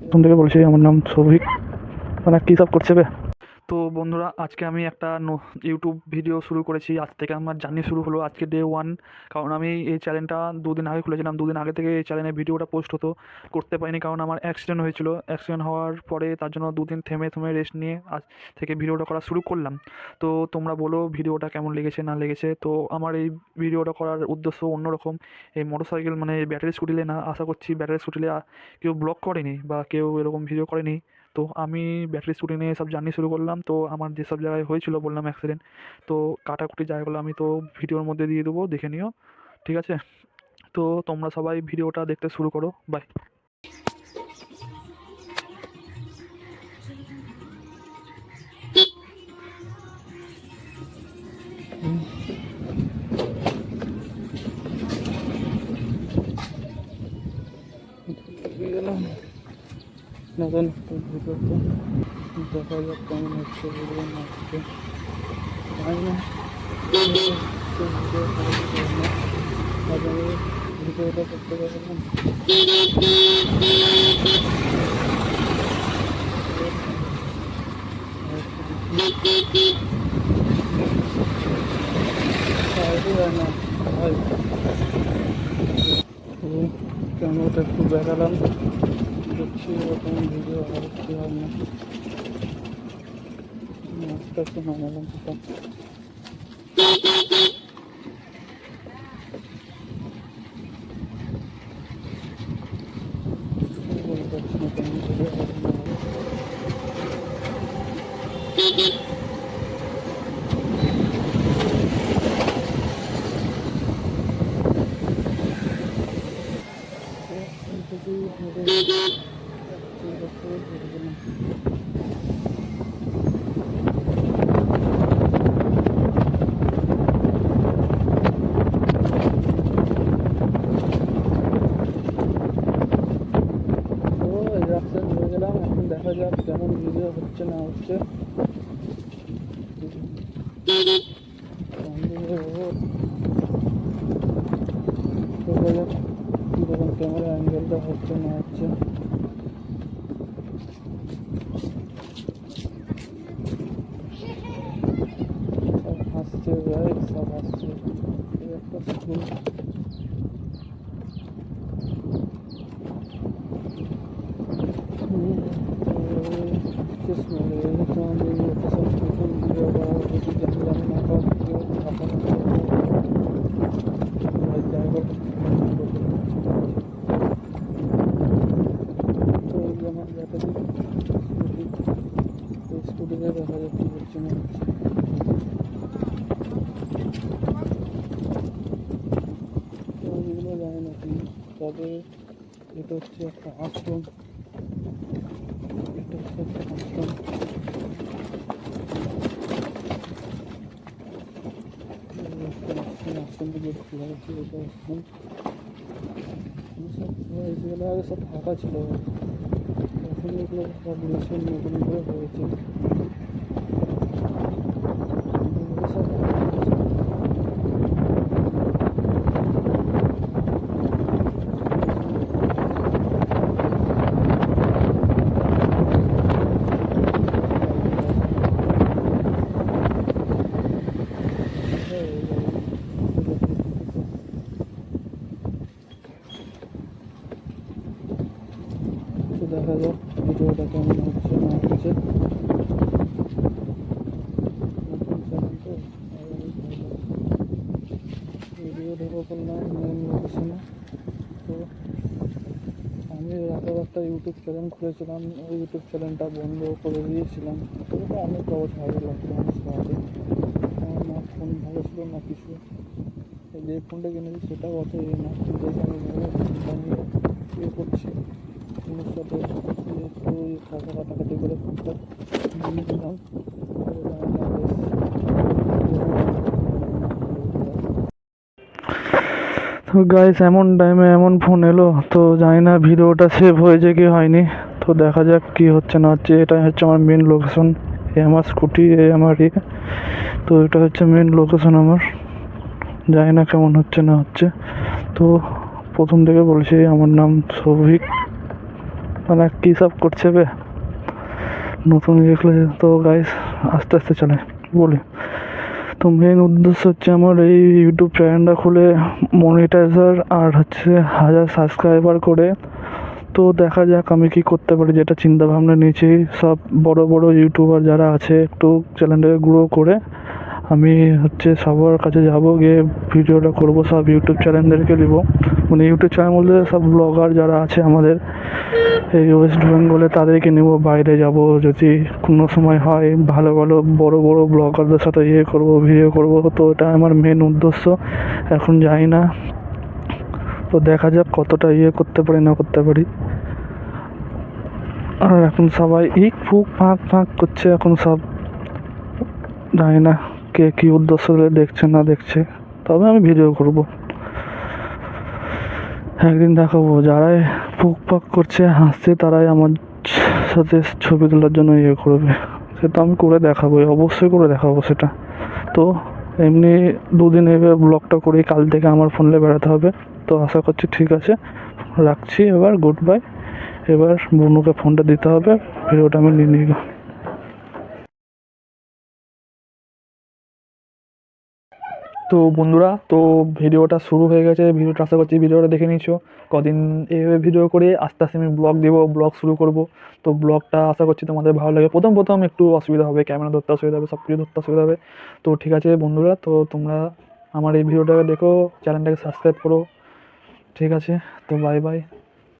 প্রথম থেকে বলছি আমার নাম সৌভিক। মানে কী সব করছে বে? তো বন্ধুরা, আজকে আমি একটা ইউটিউব ভিডিও শুরু করেছি। আজ থেকে আমার জার্নি শুরু হলো, আজকে ডে 1। কারণ আমি এই চ্যানেলটা 2 দিন আগে খুলেছিলাম। 2 দিন আগে থেকে এই চ্যানেলে ভিডিওটা পোস্ট হতো, করতে পারিনি কারণ আমার অ্যাক্সিডেন্ট হয়েছিল। অ্যাক্সিডেন্ট হওয়ার পরে তার জন্য 2 দিন থেমে থেমে রেস্ট নিয়ে আজ থেকে ভিডিওটা করা শুরু করলাম। তো তোমরা বলো ভিডিওটা কেমন লেগেছে না লেগেছে। তো আমার এই ভিডিওটা করার উদ্দেশ্য অন্যরকম। এই মোটরসাইকেল মানে ব্যাটারি স্কুটিলে না, আশা করছি ব্যাটারি স্কুটিলে কেউ ব্লগ করেনি বা কেউ এরকম ভিডিও করেনি। তো আমি ব্যাটারি স্কুটি নিয়ে সব জার্নি শুরু করলাম। তো আমার যেসব জায়গায় হয়েছিল বললাম অ্যাক্সিডেন্ট, তো কাটাকুটি জায়গাগুলো আমি তো ভিডিওর মধ্যে দিয়ে দেবো, দেখে নিও, ঠিক আছে? তো তোমরা সবাই ভিডিওটা দেখতে শুরু করো। বাই। নতুন ভিডিওতে দেখা যাক কেমন হচ্ছে, ভিডিও না হচ্ছে জানি না। ভিডিওটা করতে পারলাম। ক্যামেরাটা একটু বেড়ালাম, দেখছি ওরকম ভিডিও আর কি হয় না। আস্তে আস্তে নামালাম সেটা। বলতে পারছি না কেমন ভিডিও হবে না হবে। রাস্তায় হয়ে গেলাম, এখন দেখা যাক কেমন ভিডিও হচ্ছে না হচ্ছে। দেখা যাক কীরকম ক্যামেরা অ্যাঙ্গেলটা হচ্ছে না হচ্ছে। সব হাসছে ভাই, সব হাসছে। একটা স্কুল স্কুটিতে দেখা যাচ্ছে হচ্ছে না হচ্ছে। এগুলো জানি না কি, তবে এটা হচ্ছে একটা আশ্রম। এটা হচ্ছে একটা আশ্রম। আশ্রম থেকে খোলা হচ্ছে, এটা আশ্রম। এগুলো আগে সব ফাঁকা ছিল, এখন এগুলো সব নতুন নতুন করে হয়েছে। দেখা যাক ভিডিওটা কেমন হচ্ছে না হচ্ছে। নতুন চ্যানেল তো ভিডিও ঢোকা করলাম মেন লোকেশনে। তো আমি রাতের একটা ইউটিউব চ্যানেল খুলেছিলাম, ওই ইউটিউব চ্যানেলটা বন্ধ করে দিয়েছিলাম। তো অনেক বছর আগে লকডাউন স্টার্টে। আমার না ফোন ভালো ছিল না কিছু, যে ফোনটা কিনেছি সেটাও অত না, কিন্তু আমি ফোনটা নিয়ে ইয়ে করছি ফোনের সাথে একটু টাকা কাটাকাটি করে ফোনটা নিয়ে দিলাম। তো গাইস, এমন টাইমে এমন ফোন এলো, তো জানি না ভিডিওটা সেভ হয়েছে কি হয়নি। তো দেখা যাক কি হচ্ছে না হচ্ছে। এটা হচ্ছে আমার মেন লোকেশন, এ আমার স্কুটি, এ আমার ইয়ে। তো এটা হচ্ছে মেন লোকেশন আমার। জানি না কেমন হচ্ছে না হচ্ছে। তো প্রথম থেকে বলছি, আমার নাম সৌভিক। মানে কী সব করছে বে, নতুন দেখলে তো গাইস আস্তে আস্তে চলে বলি। তো মেন উদ্দেশ্য হচ্ছে আমার এই ইউটিউব চ্যানেলটা খুলে মনিটাইজার আর হচ্ছে 1000 সাবস্ক্রাইবার করে, তো দেখা যাক আমি কি করতে পারি। যেটা চিন্তা ভাবনা নিয়েছি, সব বড় বড় ইউটিউবার যারা আছে একটু চ্যানেলটাকে গ্রো করে আমি হচ্ছে সবার কাছে যাব, গিয়ে ভিডিওটা করব, সব ইউটিউব চ্যানেলদেরকে নেব। মানে ইউটিউব চ্যানেল বলতে সব ব্লগার যারা আছে আমাদের এই ওয়েস্ট বেঙ্গলে তাদেরকে নেব। বাইরে যাব যদি কোনো সময় হয়, ভালো ভালো বড় বড় ব্লগারদের সাথে করব, ভিডিও করব। তো এটা আমার মেন উদ্দেশ্য। এখন জানি না, তো দেখা যাক কতটা করতে পারি না করতে পারি। আর এখন সবাই ফুক ফাঁক ফাঁক করছে, এখন সব জানি না কে কী উদ্দেশ্য দেখছে না দেখছে। তবে আমি ভিডিও করব, একদিন দেখাবো। যারাই ফুক ফাঁক করছে হাসছে তারাই আমার সাথে ছবি তোলার জন্য করবে। সেটা আমি করে দেখাবোই, অবশ্যই করে দেখাবো সেটা। তো এমনি দুদিন এবার ব্লগটা করি, কাল থেকে আমার ফোনে বেড়াতে হবে। তো আশা করছি ঠিক আছে, রাখছি এবার, গুড বাই। এবার বনুকে ফোনটা দিতে হবে, ভিডিওটা আমি নিয়ে নিব। তো বন্ধুরা, তো ভিডিওটা শুরু হয়ে গেছে। ভিডিওটা আশা করছি ভিডিওটা দেখে নিয়েছো। কদিন এইভাবে ভিডিও করে আস্তে আস্তে আমি ব্লগ দেবো, ব্লগ শুরু করব। তো ব্লগটা আশা করছি তোমাদের ভালো লাগে। প্রথম প্রথম একটু অসুবিধা হবে, ক্যামেরা ধরতে অসুবিধা হবে, সব কিছু ধরতে অসুবিধা হবে। তো ঠিক আছে বন্ধুরা, তো তোমরা আমার এই ভিডিওটাকে দেখো, চ্যানেলটাকে সাবস্ক্রাইব করো। ঠিক আছে, তো বাই বাই।